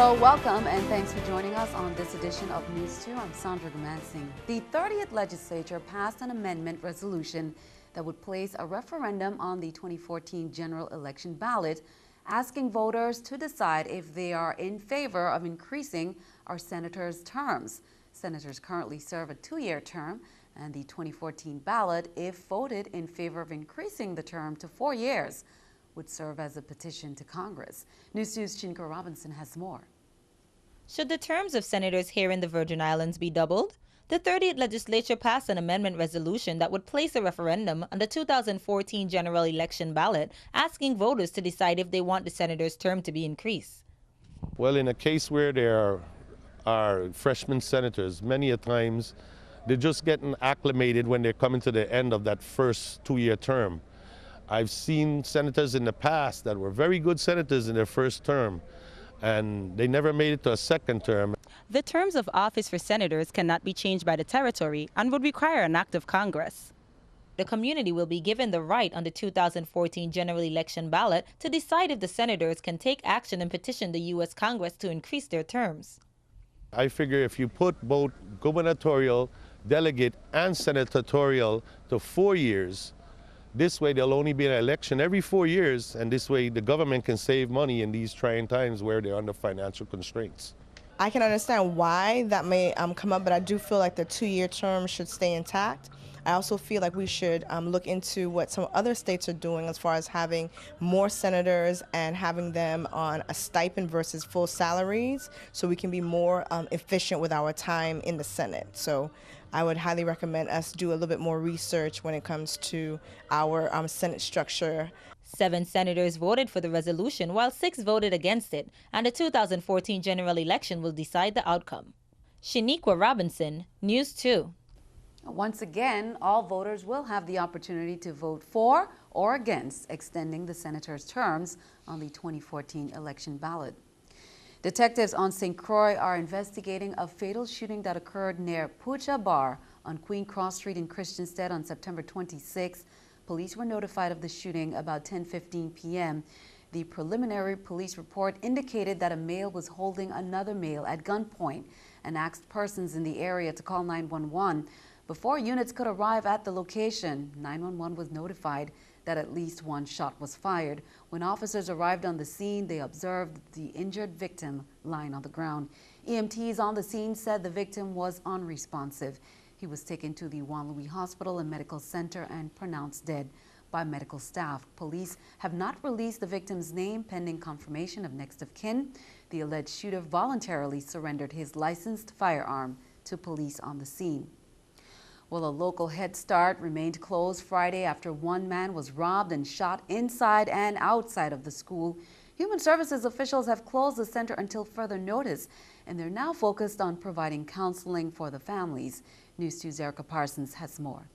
Hello, welcome, and thanks for joining us on this edition of News 2. I'm Sandra Gamansing. The 30th Legislature passed an amendment resolution that would place a referendum on the 2014 general election ballot, asking voters to decide if they are in favor of increasing our senators' terms. Senators currently serve a 2-year term, and the 2014 ballot, if voted in favor of increasing the term to 4 years, would serve as a petition to Congress. News2's Chinko Robinson has more. Should the terms of senators here in the Virgin Islands be doubled? The 30th Legislature passed an amendment resolution that would place a referendum on the 2014 general election ballot, asking voters to decide if they want the senators' term to be increased. Well, in a case where there are freshman senators, many a times they're just getting acclimated when they're coming to the end of that first 2-year term. I've seen senators in the past that were very good senators in their first term, and they never made it to a second term. The terms of office for senators cannot be changed by the territory and would require an act of Congress. The community will be given the right on the 2014 general election ballot to decide if the senators can take action and petition the U.S. Congress to increase their terms. I figure if you put both gubernatorial, delegate, and senatorial to 4 years, this way there'll only be an election every 4 years, and this way the government can save money in these trying times where they're under financial constraints. I can understand why that may come up, but I do feel like the 2-year term should stay intact. I also feel like we should look into what some other states are doing as far as having more senators and having them on a stipend versus full salaries, so we can be more efficient with our time in the Senate. So I would highly recommend us do a little bit more research when it comes to our Senate structure. 7 senators voted for the resolution while 6 voted against it, and the 2014 general election will decide the outcome. Shaniqua Robinson, News 2. Once again, all voters will have the opportunity to vote for or against extending the senators' terms on the 2014 election ballot. Detectives on St. Croix are investigating a fatal shooting that occurred near Pucha Bar on Queen Cross Street in Christiansted on September 26. Police were notified of the shooting about 10:15 p.m. The preliminary police report indicated that a male was holding another male at gunpoint and asked persons in the area to call 911. Before units could arrive at the location, 911 was notified that at least one shot was fired. When officers arrived on the scene, they observed the injured victim lying on the ground. EMTs on the scene said the victim was unresponsive. He was taken to the Juan Louis Hospital and Medical Center and pronounced dead by medical staff. Police have not released the victim's name pending confirmation of next of kin. The alleged shooter voluntarily surrendered his licensed firearm to police on the scene. Well, a local Head Start remained closed Friday after one man was robbed and shot inside and outside of the school. Human Services officials have closed the center until further notice, and they're now focused on providing counseling for the families. News 2's Erica Parsons has more.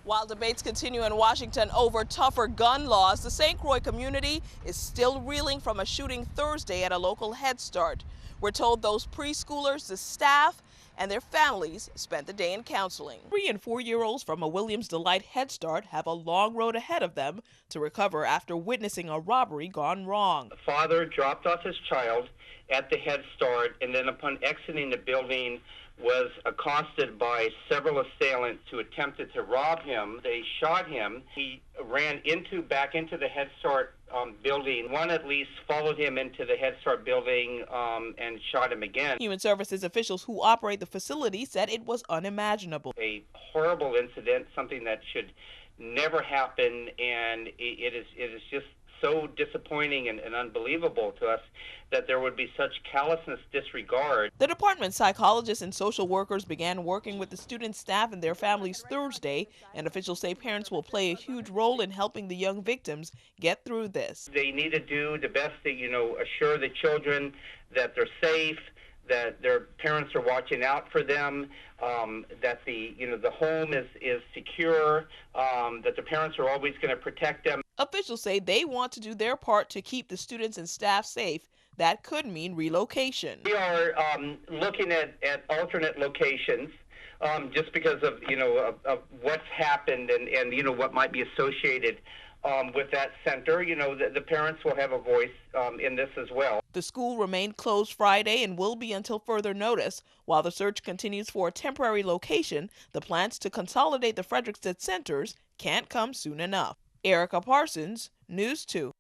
While debates continue in Washington over tougher gun laws, the St. Croix community is still reeling from a shooting Thursday at a local Head Start. We're told those preschoolers, the staff, and their families spent the day in counseling. 3- and 4-year-olds from a Williams Delight Head Start have a long road ahead of them to recover after witnessing a robbery gone wrong. The father dropped off his child at the Head Start, and then upon exiting the building was accosted by several assailants who attempted to rob him. They shot him. He ran back into the Head Start building. One at least followed him into the Head Start building and shot him again. Human Services officials who operate the facility said it was unimaginable. A horrible incident, something that should never happen, and it is just so disappointing and unbelievable to us that there would be such callousness, disregard. The department's psychologists and social workers began working with the student staff and their families Thursday, and officials say parents will play a huge role in helping the young victims get through this. They need to do the best to, assure the children that they're safe, that their parents are watching out for them, that the home is secure, that the parents are always going to protect them. Officials say they want to do their part to keep the students and staff safe. That could mean relocation. We are looking at alternate locations just because of what's happened and what might be associated with that center. The parents will have a voice in this as well. The school remained closed Friday and will be until further notice. While the search continues for a temporary location, the plans to consolidate the Frederiksted centers can't come soon enough. Erica Parsons, News 2.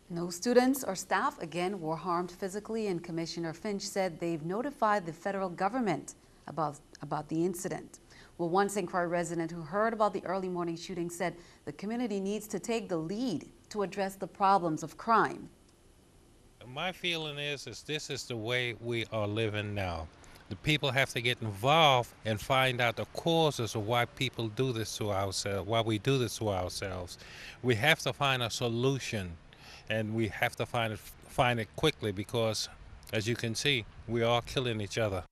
No students or staff, again, were harmed physically, and Commissioner Finch said they've notified the federal government about the incident. Well, one St. Croix resident who heard about the early morning shooting said the community needs to take the lead to address the problems of crime. My feeling is this is the way we are living now. The people have to get involved and find out the causes of why people do this to ourselves, why we do this to ourselves. We have to find a solution, and we have to find it quickly because, as you can see, we are killing each other.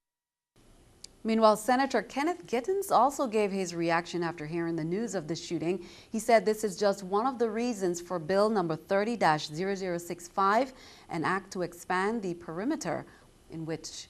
Meanwhile, Senator Kenneth Gittens also gave his reaction after hearing the news of the shooting. He said this is just one of the reasons for Bill number 30-0065, an act to expand the perimeter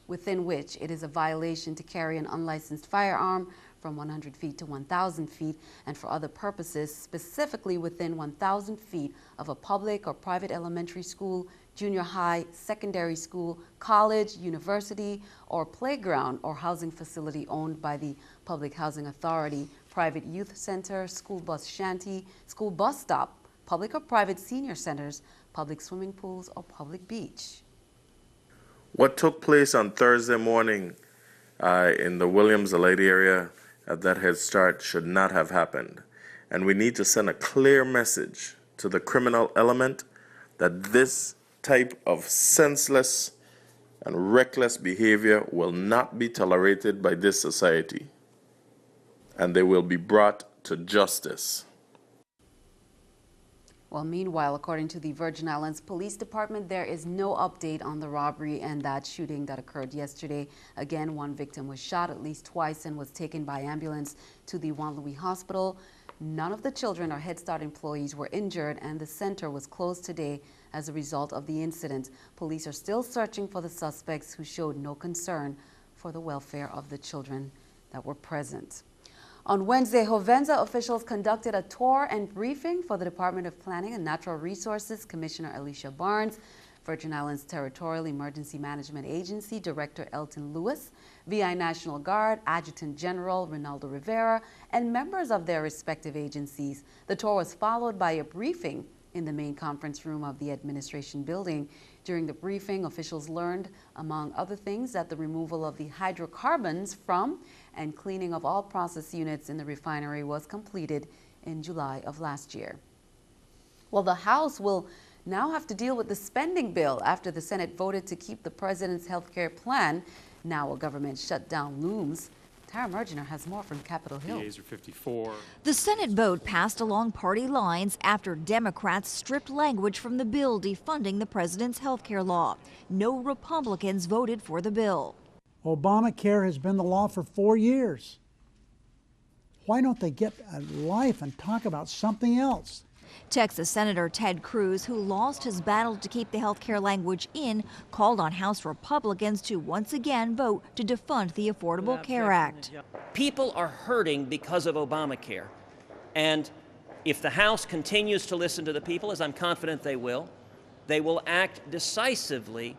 within which it is a violation to carry an unlicensed firearm from 100 feet to 1,000 feet and for other purposes, specifically within 1,000 feet of a public or private elementary school, junior high, secondary school, college, university, or playground or housing facility owned by the Public Housing Authority, private youth center, school bus shanty, school bus stop, public or private senior centers, public swimming pools, or public beach. What took place on Thursday morning in the Williams-Lady area at that Head Start should not have happened. And we need to send a clear message to the criminal element that this type of senseless and reckless behavior will not be tolerated by this society, and they will be brought to justice. Well, meanwhile, according to the Virgin Islands Police Department, there is no update on the robbery and that shooting that occurred yesterday. Again, one victim was shot at least twice and was taken by ambulance to the Juan Louis Hospital. None of the children or Head Start employees were injured, and the center was closed today as a result of the incident. Police are still searching for the suspects who showed no concern for the welfare of the children that were present. On Wednesday, Hovenza officials conducted a tour and briefing for the Department of Planning and Natural Resources Commissioner Alicia Barnes, Virgin Islands Territorial Emergency Management Agency Director Elton Lewis, VI National Guard Adjutant General Ronaldo Rivera, and members of their respective agencies. The tour was followed by a briefing in the main conference room of the administration building. During the briefing, officials learned, among other things, that the removal of the hydrocarbons from and cleaning of all process units in the refinery was completed in July of last year. Well, the House will now have to deal with the spending bill after the Senate voted to keep the president's health care plan. Now a government shutdown looms. Tara Mergener has more from Capitol Hill. The ayes are 54. The Senate vote passed along party lines after Democrats stripped language from the bill defunding the president's health care law. No Republicans voted for the bill. Obamacare has been the law for 4 years. Why don't they get a life and talk about something else? Texas Senator Ted Cruz, who lost his battle to keep the health care language in, called on House Republicans to once again vote to defund the Affordable Care Act. People are hurting because of Obamacare. And if the House continues to listen to the people, as I'm confident they will act decisively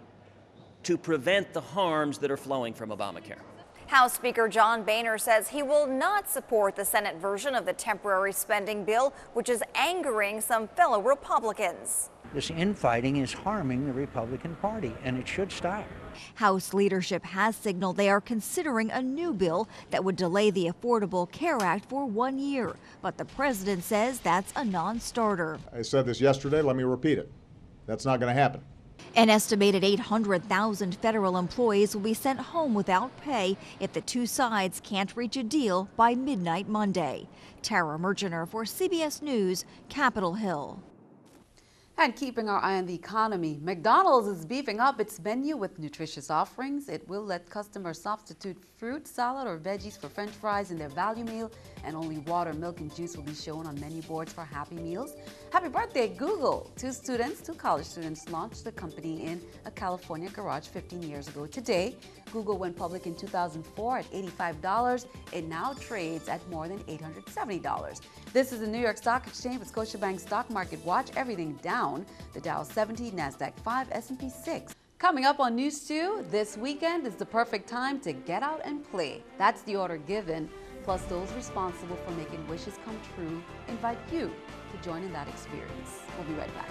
to prevent the harms that are flowing from Obamacare. House Speaker John Boehner says he will not support the Senate version of the temporary spending bill, which is angering some fellow Republicans. This infighting is harming the Republican Party, and it should stop. House leadership has signaled they are considering a new bill that would delay the Affordable Care Act for 1 year. But the president says that's a non-starter. I said this yesterday, let me repeat it. That's not going to happen. An estimated 800,000 federal employees will be sent home without pay if the two sides can't reach a deal by midnight Monday. Tara Mergener for CBS News, Capitol Hill. And keeping our eye on the economy, McDonald's is beefing up its menu with nutritious offerings. It will let customers substitute fruit, salad, or veggies for French fries in their value meal, and only water, milk, and juice will be shown on menu boards for Happy Meals. Happy birthday, Google! Two college students launched the company in a California garage 15 years ago. Today, Google went public in 2004 at $85. It now trades at more than $870. This is the New York Stock Exchange with Scotiabank Stock Market Watch. Everything down down. The Dow 70, NASDAQ 5, S&P 6. Coming up on News 2, this weekend is the perfect time to get out and play. That's the order given. Plus, those responsible for making wishes come true invite you to join in that experience. We'll be right back.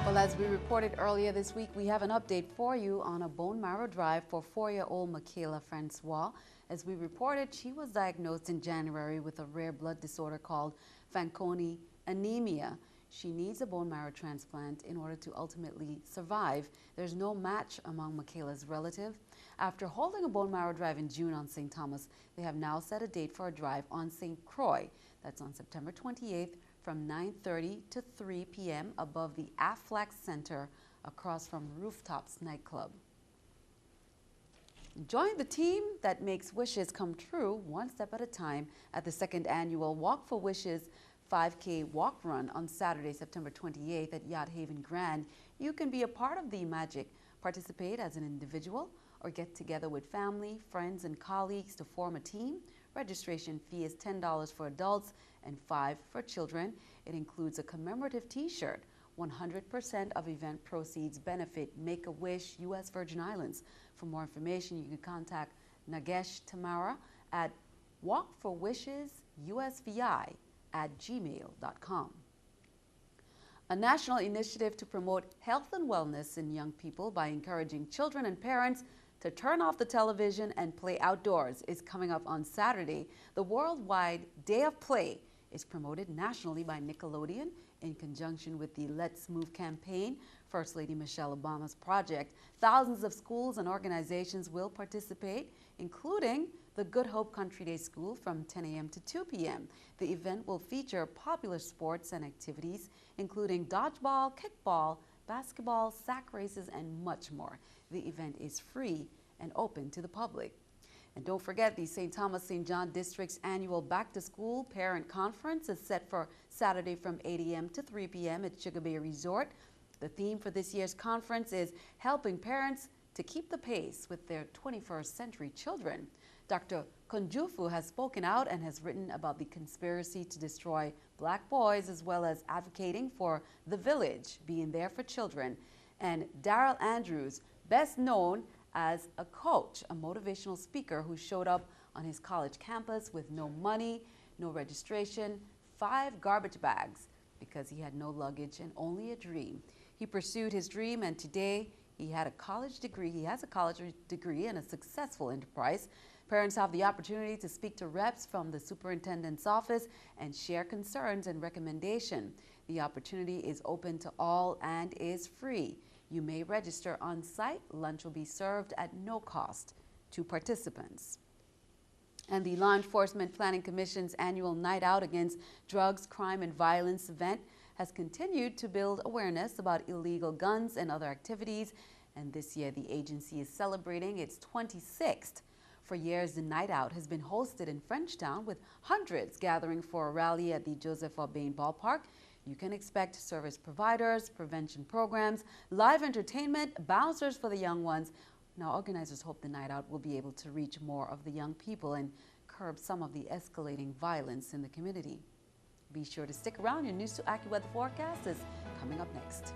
Well, as we reported earlier this week, we have an update for you on a bone marrow drive for 4-year-old Michaela Francois. As we reported, she was diagnosed in January with a rare blood disorder called Fanconi anemia. She needs a bone marrow transplant in order to ultimately survive. There's no match among Michaela's relatives. After holding a bone marrow drive in June on St. Thomas, they have now set a date for a drive on St. Croix. That's on September 28th from 9:30 to 3 p.m. above the Aflac Center across from Rooftops nightclub. Join the team that makes wishes come true one step at a time at the second annual Walk for Wishes 5K walk run on Saturday, September 28th at Yacht Haven Grand. You can be a part of the magic. Participate as an individual or get together with family, friends, and colleagues to form a team. Registration fee is $10 for adults and $5 for children. It includes a commemorative t-shirt. 100% of event proceeds benefit Make-A-Wish U.S. Virgin Islands. For more information, you can contact Nagesh Tamara at walkforwishesusvi@gmail.com. A national initiative to promote health and wellness in young people by encouraging children and parents to turn off the television and play outdoors is coming up on Saturday. The worldwide Day of Play is promoted nationally by Nickelodeon in conjunction with the Let's Move campaign, First Lady Michelle Obama's project. Thousands of schools and organizations will participate, including the Good Hope Country Day School from 10 a.m. to 2 p.m. The event will feature popular sports and activities, including dodgeball, kickball, basketball, sack races, and much more. The event is free and open to the public. And don't forget, the St. Thomas St. John District's annual Back to School Parent Conference is set for Saturday from 8 a.m. to 3 p.m. at Sugar Bay Resort. The theme for this year's conference is helping parents to keep the pace with their 21st century children. Dr. Konjufu has spoken out and has written about the conspiracy to destroy black boys, as well as advocating for the village being there for children. And Daryl Andrews, best known as a coach, a motivational speaker who showed up on his college campus with no money, no registration, 5 garbage bags because he had no luggage and only a dream. He pursued his dream, and today he has a college degree and a successful enterprise. Parents have the opportunity to speak to reps from the superintendent's office and share concerns and recommendations. The opportunity is open to all and is free. You may register on site. Lunch will be served at no cost to participants. And the Law Enforcement Planning Commission's annual Night Out Against Drugs, Crime, and Violence event has continued to build awareness about illegal guns and other activities. And this year, the agency is celebrating its 26th. For years, the Night Out has been hosted in Frenchtown with hundreds gathering for a rally at the Joseph Urbain Ballpark. You can expect service providers, prevention programs, live entertainment, bouncers for the young ones. Now, organizers hope the Night Out will be able to reach more of the young people and curb some of the escalating violence in the community. Be sure to stick around. Your News 2 AccuWeather forecast is coming up next.